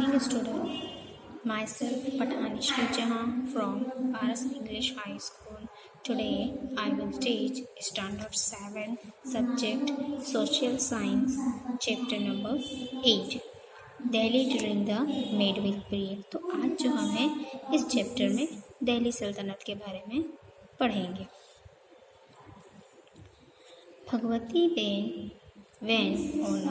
morning, student. Myself, Patanishri Jahan from Paras English High School. Today, I will teach Standard 7 subject Social Science, chapter number 8. Delhi during the midweek period. तो आज जो हमें इस chapter में दिल्ली सल्तनत के बारे में पढ़ेंगे। Bhagwati Ben went on a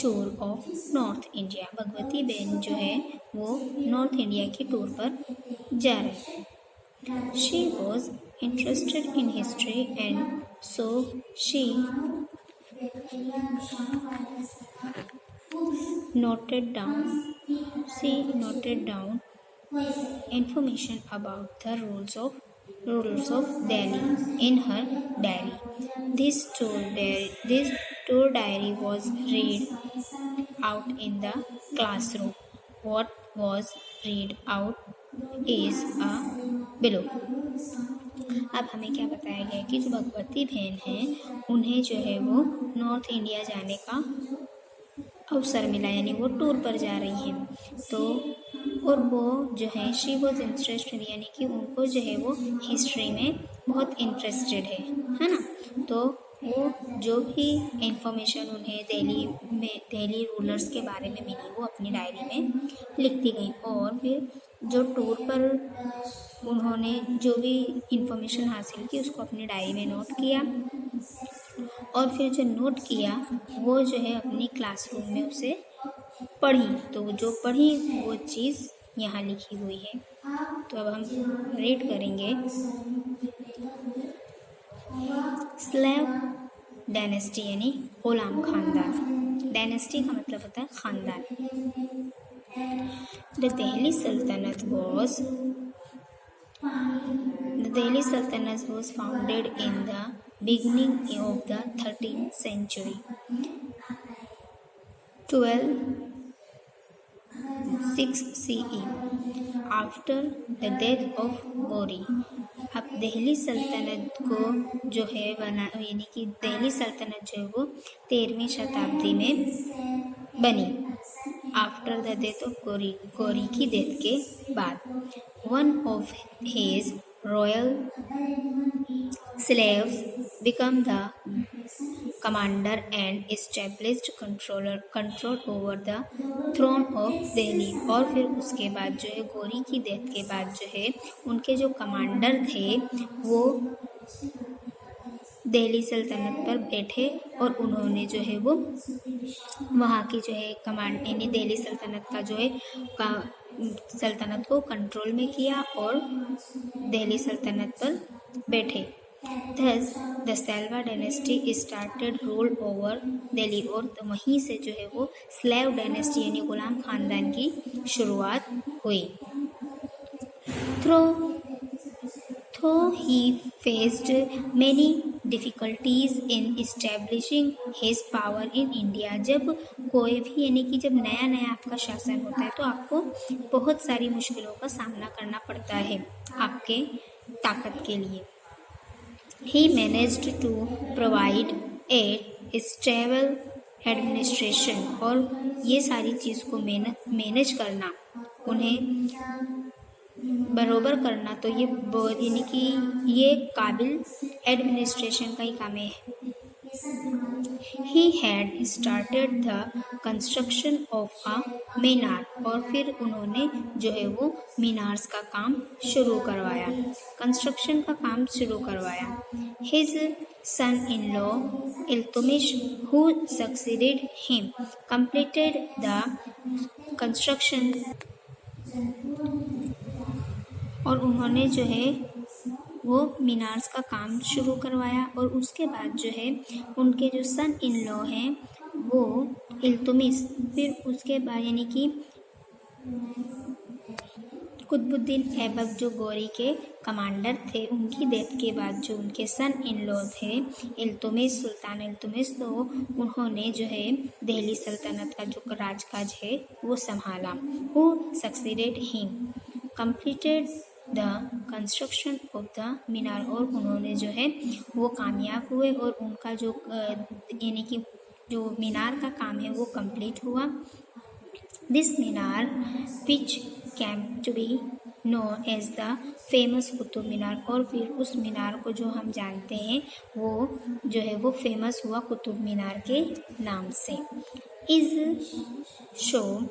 tour of north India. Bhagwati Ben जो है वो नॉर्थ इंडिया की टूर पर जा रही। She was interested in history and so she noted down information about the rulers of Delhi in her diary. This tour diary was read out in the classroom. What was read out is below. अब हमें क्या बताया गया कि जो भगवती बहन हैं उन्हें जो है वो नॉर्थ इंडिया जाने का अवसर मिला, यानी वो टूर पर जा रही हैं। तो और वो जो है शी वॉज इंटरेस्टेड, यानी कि उनको जो है वो हिस्ट्री में बहुत इंटरेस्टेड है ना। तो वो जो भी इंफॉर्मेशन उन्हें दिल्ली रूलर्स के बारे में मिली वो अपनी डायरी में लिखती गई। और फिर जो टूर पर उन्होंने जो भी इंफॉर्मेशन हासिल की उसको अपनी डायरी में नोट किया और फिर जो नोट किया वो जो है अपनी क्लासरूम में उसे पढ़ी। तो जो पढ़ी वो चीज़ यहाँ लिखी हुई है। तो अब हम रीड करेंगे। स्लेव डायनेस्टी यानी गुलाम खानदान। डायनेस्टी का मतलब होता है खानदान। द दिल्ली सल्तनत was founded in the beginning of the 13th century, 1206 CE, after the death of Ghori. अब दिल्ली सल्तनत को जो है यानी कि दिल्ली सल्तनत जो है वो 13वीं शताब्दी में बनी, after the death of Gauri की डेथ के बाद। One of his royal slaves became the commander and established control over the throne of Delhi। और फिर उसके बाद जो है गौरी की डेथ के बाद जो है उनके जो कमांडर थे वो दिल्ली सल्तनत पर बैठे और उन्होंने जो है वो वहाँ की जो है कमांड यानी दिल्ली सल्तनत का जो है सल्तनत को कंट्रोल में किया और दिल्ली सल्तनत पर बैठे। Thus, the Salva dynasty started rule over Delhi। और वहीं से जो है वो स्लेव डायनेस्टी यानी गुलाम खानदान की शुरुआत हुई। Though he faced many difficulties in establishing his power in India। जब कोई भी यानी कि जब नया नया आपका शासन होता है तो आपको बहुत सारी मुश्किलों का सामना करना पड़ता है आपके ताकत के लिए। He managed to provide a stable administration। और ये सारी चीज़ को मैनेज करना, उन्हें बरोबर करना, तो ये यानी कि ये काबिल एडमिनिस्ट्रेशन का ही काम है। He had started the construction of a मीनार। और फिर उन्होंने जो है वो मीनार्स का काम शुरू करवाया, कंस्ट्रक्शन का काम शुरू करवाया। His son-in-law Iltutmish, who succeeded him, completed the construction। और उन्होंने जो है वो मीनार्स का काम शुरू करवाया और उसके बाद जो है उनके जो सन इन लॉ हैं वो इल्तुमिश, फिर उसके बाद यानी कि कुतुबुद्दीन ऐबक जो गौरी के कमांडर थे उनकी डेथ के बाद जो उनके सन इन लॉ थे इल्तुमिश, सुल्तान इल्तुमिश, तो उन्होंने जो है दिल्ली सल्तनत का जो राजकाज है वो संभाला। Who succeeded him completed the construction of the मीनार। और उन्होंने जो है वो कामयाब हुए और उनका जो यानी कि जो मीनार का काम है वो कंप्लीट हुआ। This minar, which came to be known as the famous Qutub Minar, और फिर उस मीनार को जो हम जानते हैं वो जो है वो फेमस हुआ कुतुब मीनार के नाम से। Is shown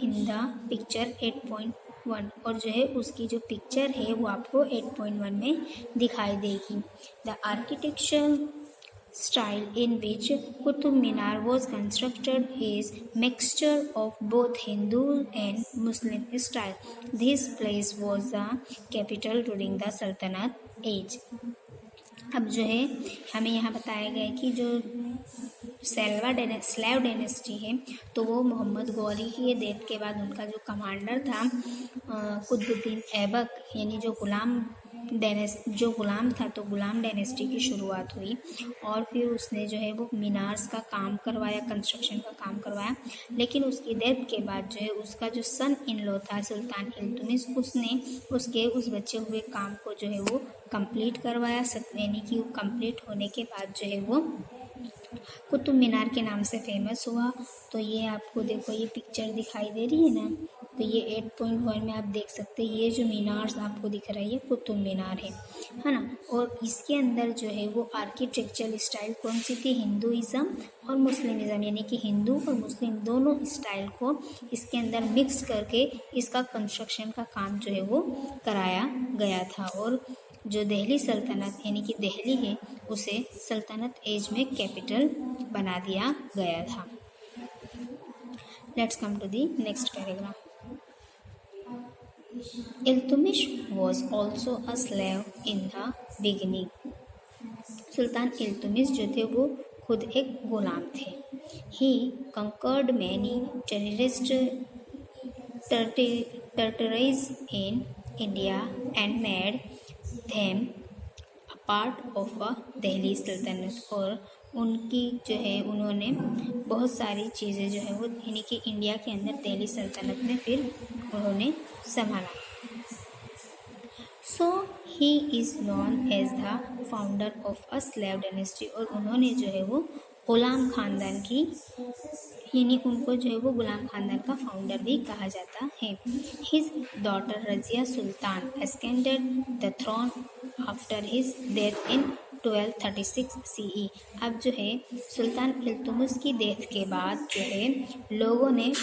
in the picture 8.1, और जो है उसकी जो पिक्चर है वो आपको 8.1 में दिखाई देगी। The architecture style in which Qutub Minar was constructed is mixture of both Hindu and Muslim style. This place was the capital during the Sultanate age. अब जो है हमें यहाँ बताया गया है कि जो स्लेव डायनेस्टी है तो वो मोहम्मद गौरी की डेथ के बाद उनका जो कमांडर था कुतुबुद्दीन ऐबक, यानी जो गुलाम था, तो गुलाम डायनेस्टी की शुरुआत हुई और फिर उसने जो है वो मीनार्स का काम करवाया, कंस्ट्रक्शन का काम करवाया। लेकिन उसकी डेथ के बाद जो है उसका जो सन इन लॉ था सुल्तान इल्तुमिश, उसने उसके उस बचे हुए काम को जो है वो कंप्लीट करवाया। यानी कि कंप्लीट होने के बाद जो है वो कुतुब मीनार के नाम से फेमस हुआ। तो ये आपको देखो ये पिक्चर दिखाई दे रही है ना, तो ये 8.1 में आप देख सकते हैं ये जो मीनार आपको दिख रहा है ये कुतुब मीनार है ना। और इसके अंदर जो है वो आर्किटेक्चरल स्टाइल कौन सी थी, हिंदुइज़्म और मुस्लिमिज़्म, यानी कि हिंदू और मुस्लिम दोनों स्टाइल को इसके अंदर मिक्स करके इसका कंस्ट्रक्शन का काम जो है वो कराया गया था। और जो दिल्ली सल्तनत यानी कि दिल्ली है उसे सल्तनत एज में कैपिटल बना दिया गया था। Let's come to the next paragraph. Iltutmish was also a slave in the beginning. सुल्तान इल्तुमिश जो थे वो खुद एक गुलाम थे। He conquered many terrorist territories in India and made them a part of a Delhi सल्तनत, और उनकी जो है उन्होंने बहुत सारी चीज़ें जो है वो यानी कि इंडिया के अंदर दिल्ली सल्तनत में फिर उन्होंने संभाला। So he is known as the founder of a slave dynasty, और उन्होंने जो है वो गुलाम खानदान की यानी उनको जो है वो गुलाम खानदान का फाउंडर भी कहा जाता है। His daughter Razia Sultan ascended the throne after his death in 1236 CE। अब जो है सुल्तान इल्तुमिश की डेथ के बाद जो है लोगों ने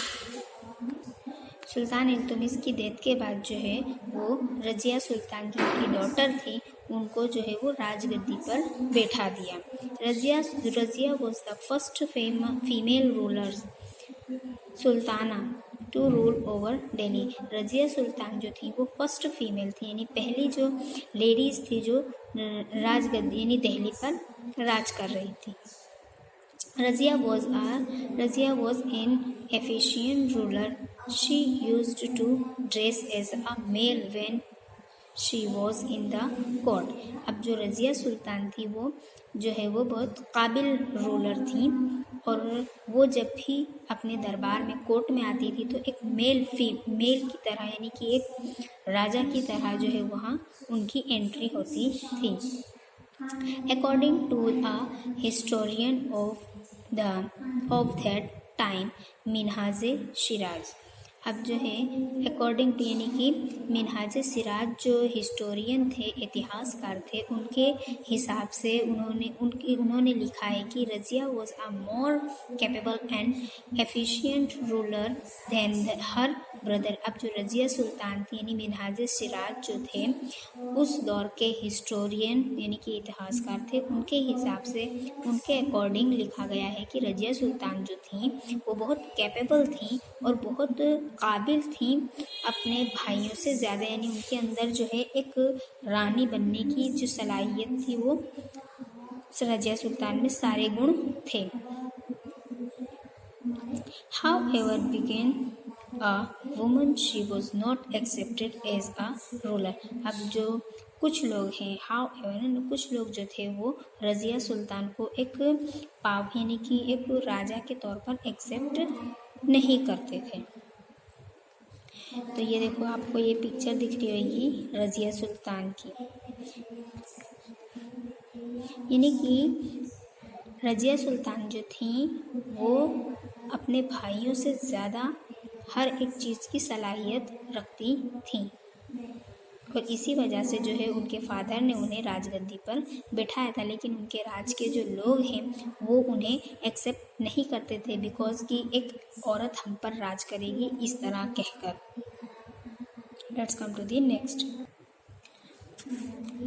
सुल्तान इल्तुमिश की डेथ के बाद जो है वो रजिया सुल्तान जो उनकी डॉटर थी उनको जो है वो राजगद्दी पर बैठा दिया। Razia was the first female ruler सुल्ताना to rule over Delhi. Razia Sultan जो थी वो फर्स्ट फीमेल थी, यानी पहली जो लेडीज़ थी जो राजगद्दी यानी दिल्ली पर राज कर रही थी। Razia was an efficient ruler. She used to dress as a male when she was in the court. अब जो रजिया सुल्तान थी वो जो है वो बहुत काबिल रूलर थी, और वो जब भी अपने दरबार में कोर्ट में आती थी तो एक मेल की तरह यानी कि एक राजा की तरह जो है वहाँ उनकी एंट्री होती थी। According to a historian of that time, Minhaj Siraj, अब जो है अकॉर्डिंग टू यानी कि मिन्हाज सिराज जो हिस्टोरियन थे, इतिहासकार थे, उनके हिसाब से उन्होंने लिखा है कि Razia was a more capable and efficient ruler than her brother. अब जो रजिया सुल्तान थी यानी मिन्हाज सिराज जो थे उस दौर के हिस्टोरियन यानी कि इतिहासकार थे, उनके हिसाब से उनके अकॉर्डिंग लिखा गया है कि रजिया सुल्तान जो थी वो बहुत कैपेबल थी और बहुत काबिल थी अपने भाइयों से ज़्यादा, यानी उनके अंदर जो है एक रानी बनने की जो सलाहियत थी वो रजिया सुल्तान में सारे गुण थे। However, being a woman, she was not accepted as a ruler. अब जो कुछ लोग हैं कुछ लोग जो थे वो रजिया सुल्तान को एक यानी कि एक राजा के तौर पर एक्सेप्ट नहीं करते थे। तो ये देखो आपको ये पिक्चर दिख रही होगी रजिया सुल्तान की, यानी कि रजिया सुल्तान जो थी वो अपने भाइयों से ज़्यादा हर एक चीज़ की सलाहियत रखती थीं और इसी वजह से जो है उनके फादर ने उन्हें राजगद्दी पर बिठाया था। लेकिन उनके राज के जो लोग हैं वो उन्हें एक्सेप्ट नहीं करते थे बिकॉज कि एक औरत हम पर राज करेगी इस तरह कहकर। Let's come to the next.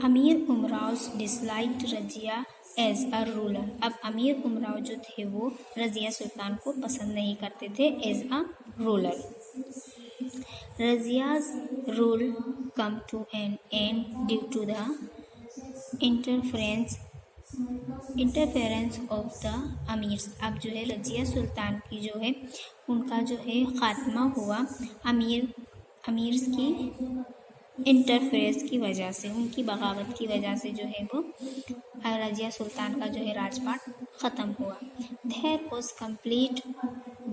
अमीर उमराव disliked Razia as a ruler. अब अमीर उमराव जो थे वो रजिया सुल्तान को पसंद नहीं करते थे as a ruler. Razia's rule come to an end due to the interference of the अमीर्स। अब जो है रजिया सुल्तान की जो है उनका जो है ख़ात्मा हुआ अमीर्स की इंटरफेरेंस की वजह से, उनकी बगावत की वजह से जो है वो रजिया सुल्तान का जो है राजपाट ख़त्म हुआ। There was complete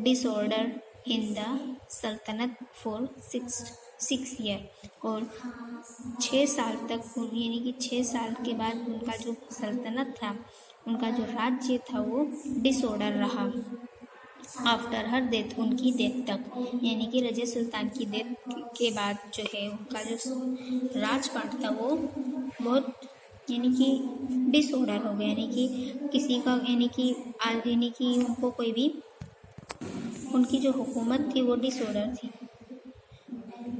disorder in the सल्तनत फॉर 6 ईयर। और 6 साल तक यानी कि 6 साल के बाद उनका जो सल्तनत था, उनका जो राज्य था वो डिसऑर्डर रहा। आफ्टर हर डेथ, उनकी डेथ तक, यानी कि रजिया सुल्तान की डेथ के बाद जो है उनका जो राजपाट था वो बहुत यानी कि डिसऑर्डर हो गया, यानी कि किसी का यानी कि उनको कोई भी उनकी जो हुकूमत थी वो डिसऑर्डर थी।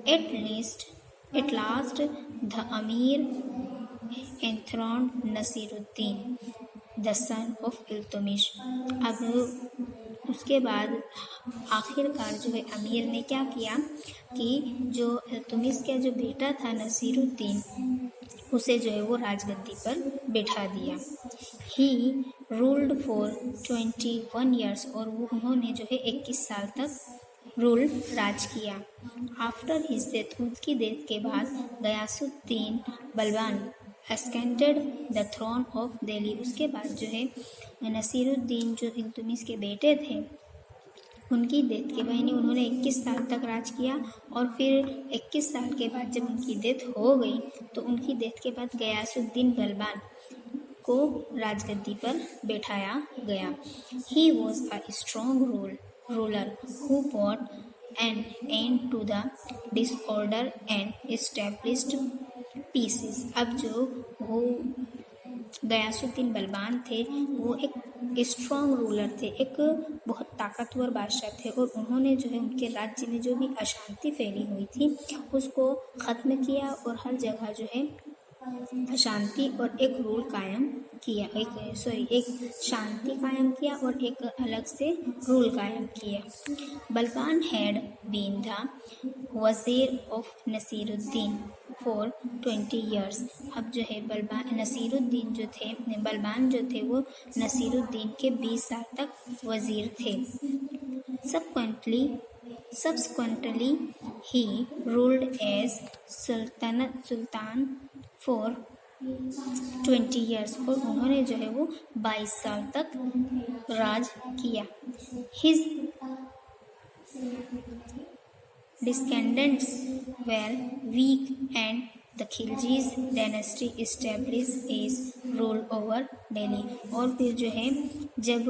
एट लास्ट द अमीर एंथ्रॉन्ड Naseeruddin the son of Iltutmish. अब उसके बाद आखिरकार जो है अमीर ने क्या किया कि जो इल्तुमिश का जो बेटा था नसीरुद्दीन, उसे जो है वो राजगद्दी पर बिठा दिया। He ruled for 21 years. और वो उन्होंने जो है 21 साल तक राज किया। आफ्टर हिज डेथ, उनकी डेथ के बाद Ghiyasuddin Balban ascended the throne of Delhi. उसके बाद जो है नसीरुद्दीन जो इल्तुमिश के बेटे थे, उनकी डेथ के बाद उन्होंने 21 साल तक राज किया। और फिर 21 साल के बाद जब उनकी डेथ हो गई तो उनकी डेथ के बाद गयासुद्दीन बलबान को राजगद्दी पर बैठाया गया। He was a strong ruler who brought an end to the disorder and established peaces. अब जो वो गयासुद्दीन बलबान थे वो एक स्ट्रॉन्ग रूलर थे, एक बहुत ताकतवर बादशाह थे और उन्होंने जो है उनके राज्य में जो भी अशांति फैली हुई थी उसको ख़त्म किया और हर जगह जो है शांति और एक रूल कायम किया, एक शांति कायम किया और एक अलग से रूल कायम किया। बलबान हैड बीन द वज़ीर ऑफ नसीरुद्दीन फॉर 20 ईयर्स। अब जो है नसीरुद्दीन जो थे, बलबान जो थे वो नसीरुद्दीन के 20 साल तक वज़ीर थे। Subsequently, he ruled as Sultan for 20 years. और उन्होंने जो है वो 22 साल तक राज किया। His descendants were weak and the Khiljis dynasty established its rule over Delhi। और फिर जो है जब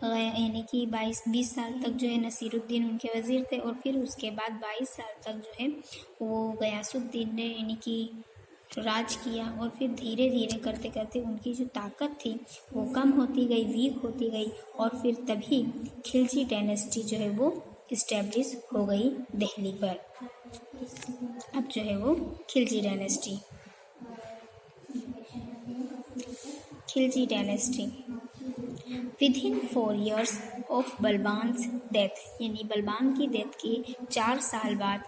यानी कि 20 साल तक जो है नसीरुद्दीन उनके वज़ीर थे और फिर उसके बाद 22 साल तक जो है वो गयासुद्दीन ने यानी कि राज किया। और फिर धीरे धीरे करते करते उनकी जो ताकत थी वो कम होती गई, वीक होती गई और फिर तभी खिलजी डायनेस्टी जो है वो इस्टेब्लिश हो गई दिल्ली पर। अब जो है वो Khilji dynasty within 4 years of Balban's death, यानी बलबान की डेथ के 4 साल बाद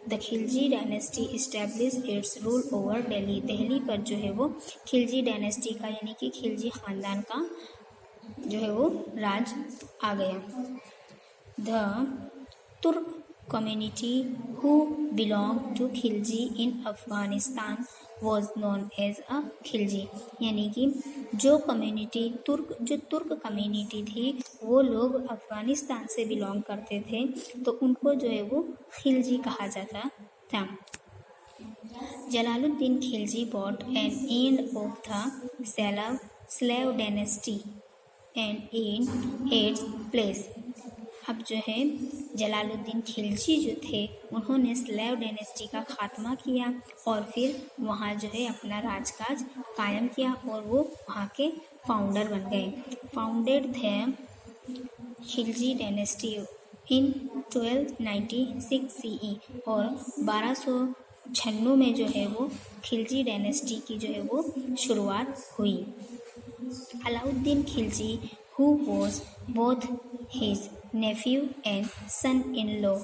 the Khilji dynasty establish its rule over Delhi. Delhi पर जो है वो खिलजी डायनेस्टी का यानी कि खिलजी ख़ानदान का जो है वो राज आ गया। द तुर्क community who belonged to Khilji in Afghanistan was known as a Khilji, यानी कि जो तुर्क कम्युनिटी थी वो लोग अफगानिस्तान से बिलोंग करते थे तो उनको जो है वो खिलजी कहा जाता था। Jalaluddin Khilji brought an end of the slave dynasty and in its place अब जो है जलालुद्दीन खिलजी जो थे उन्होंने स्लेव डायनेस्टी का खात्मा किया और फिर वहाँ जो है अपना राजकाज कायम किया और वो वहाँ के फाउंडर बन गए। फाउंडेड थे खिलजी डायनेस्टी इन 1296 CE और 1296 में जो है वो खिलजी डायनेस्टी की जो है वो शुरुआत हुई। Alauddin Khilji who was both his nephew and son-in-law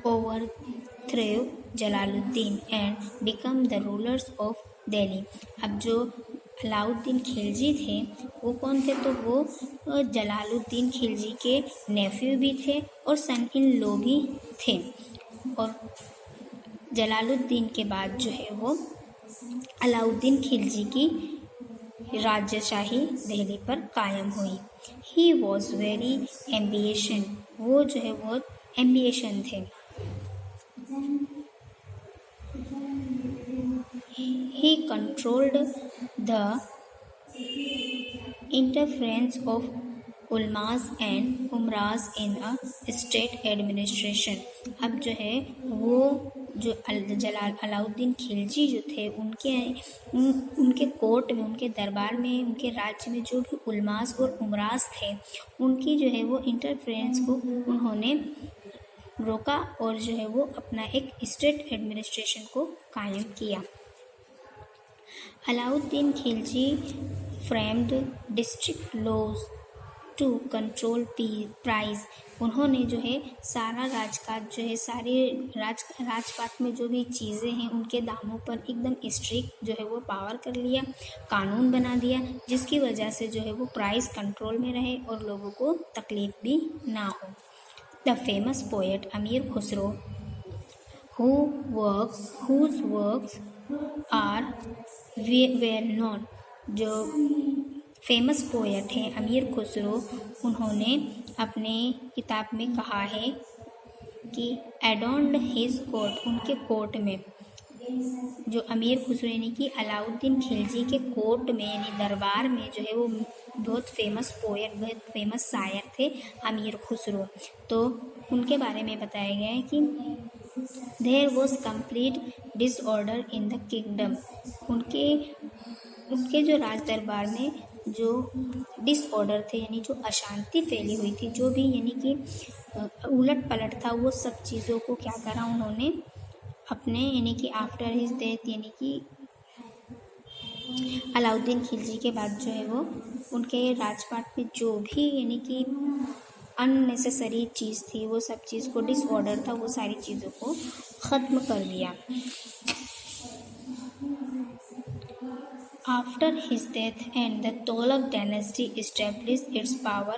overthrew Jalaluddin and became the rulers of Delhi। अब जो अलाउद्दीन खिलजी थे वो कौन थे, तो वो जलालुद्दीन खिलजी के नेफ्यू भी थे और सन इन लॉ भी थे। और जलालुद्दीन के बाद जो है वो अलाउद्दीन खिलजी की राजशाही दिल्ली पर कायम हुई। ही वॉज वेरी एम्बिशन, वो जो है बहुत एम्बिशन थे। He controlled the interference of उलमास एंड उमरास इन अ स्टेट एडमिनिस्ट्रेशन। अब जो है वो जो अलाउद्दीन खिलजी जो थे उनके कोर्ट में, उनके दरबार में, उनके राज्य में जो भी उलमास और उमरास थे उनकी जो है वो इंटरफेरेंस को उन्होंने रोका और जो है वो अपना एक स्टेट एडमिनिस्ट्रेशन को कायम किया। Alauddin Khilji framed district laws to control price. उन्होंने जो है सारा राजकाज जो है सारे राजपाट में जो भी चीज़ें हैं उनके दामों पर एकदम स्ट्रिक्ट जो है वो पावर कर लिया, कानून बना दिया, जिसकी वजह से जो है वो प्राइस कंट्रोल में रहे और लोगों को तकलीफ भी ना हो। द फेमस पोएट अमीर Khusro whose works are well known, जो फेमस पोएट हैं अमीर खुसरो, उन्होंने अपने किताब में कहा है कि एडोन्ड हिज कोर्ट, उनके कोर्ट में, जो अमीर खुसरो यानी कि अलाउद्दीन खिलजी के कोर्ट में यानी दरबार में जो है वो बहुत फेमस पोएट, बहुत फेमस शायर थे अमीर खुसरो। तो उनके बारे में बताया गया है कि there was complete disorder in the kingdom. उनके जो राज दरबार में जो डिसऑर्डर थे यानी जो अशांति फैली हुई थी, जो भी यानी कि उलट पलट था, वो सब चीज़ों को क्या करा उन्होंने अपने यानी कि आफ्टर हिज डेथ यानी कि अलाउद्दीन खिलजी के बाद जो है वो उनके राजपाट में जो भी यानी कि अननेसेसरी चीज़ थी वो सब चीज़ को डिसऑर्डर था वो सारी चीज़ों को ख़त्म कर दिया। After his death and the Tughlaq dynasty established its power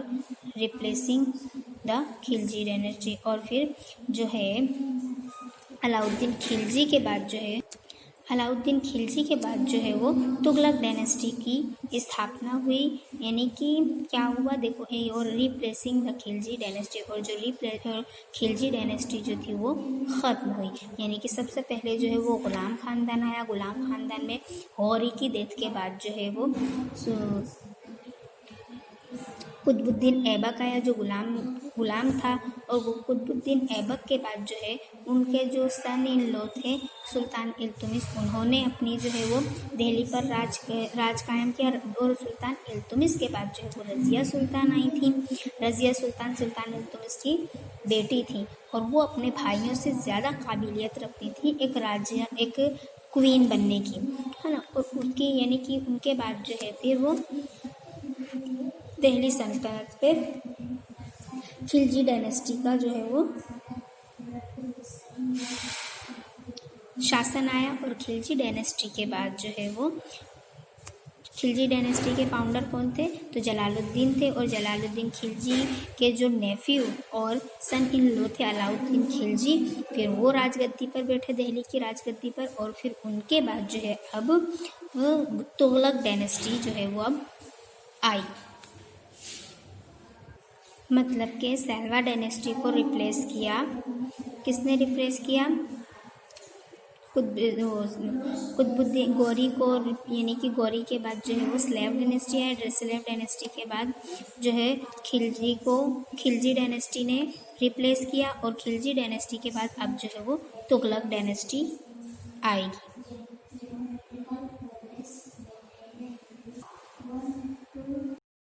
replacing the Khilji dynasty। और फिर जो है अलाउद्दीन खिलजी के बाद जो है वो तुगलक डायनेस्टी की स्थापना हुई, यानी कि क्या हुआ देखो, और रिप्लेसिंग द खिलजी डायनेस्टी, और जो खिलजी डायनेस्टी जो थी वो ख़त्म हुई। यानी कि सबसे पहले जो है वो ग़ुलाम ख़ानदान आया, ग़ुलाम ख़ानदान में गौरी की डेथ के बाद जो है वो कुतुबुद्दीन ऐबक आया जो गुलाम था, और वो कुतुबुद्दीन ऐबक के बाद जो है उनके जो सन इन लॉ थे सुल्तान इल्तुमिश, उन्होंने अपनी जो है वो दिल्ली पर राज कायम किया। और सुल्तान इल्तुमिश के बाद जो है वो रज़िया सुल्तान आई थी। रज़िया सुल्तान सुल्तान इल्तुमिश की बेटी थी और वो अपने भाइयों से ज़्यादा काबिलियत रखती थी एक क्वीन बनने की, है ना। और उसकी यानी कि उनके बाद जो है फिर वो दिल्ली सल्तनत पे खिलजी डायनेस्टी का जो है वो शासन आया। और खिलजी डायनेस्टी के बाद जो है वो खिलजी डायनेस्टी के फाउंडर कौन थे, तो जलालुद्दीन थे। और जलालुद्दीन खिलजी के जो नेफ्यू और सन इन लॉ थे अलाउद्दीन खिलजी, फिर वो राजगद्दी पर बैठे दिल्ली की राजगद्दी पर। और फिर उनके बाद जो है अब तुगलक डायनेस्टी जो है वो अब आई, मतलब के सैलवा डायनेस्टी को रिप्लेस किया। किसने रिप्लेस किया? कुतुबुद्दीन गौरी को, यानी कि गौरी के बाद जो है वो स्लेव डायनेस्टी है। स्लेव डायनेस्टी के बाद जो है खिलजी को खिलजी डायनेस्टी ने रिप्लेस किया, और खिलजी डायनेस्टी के बाद अब जो है वो तुगलक डायनेस्टी आएगी।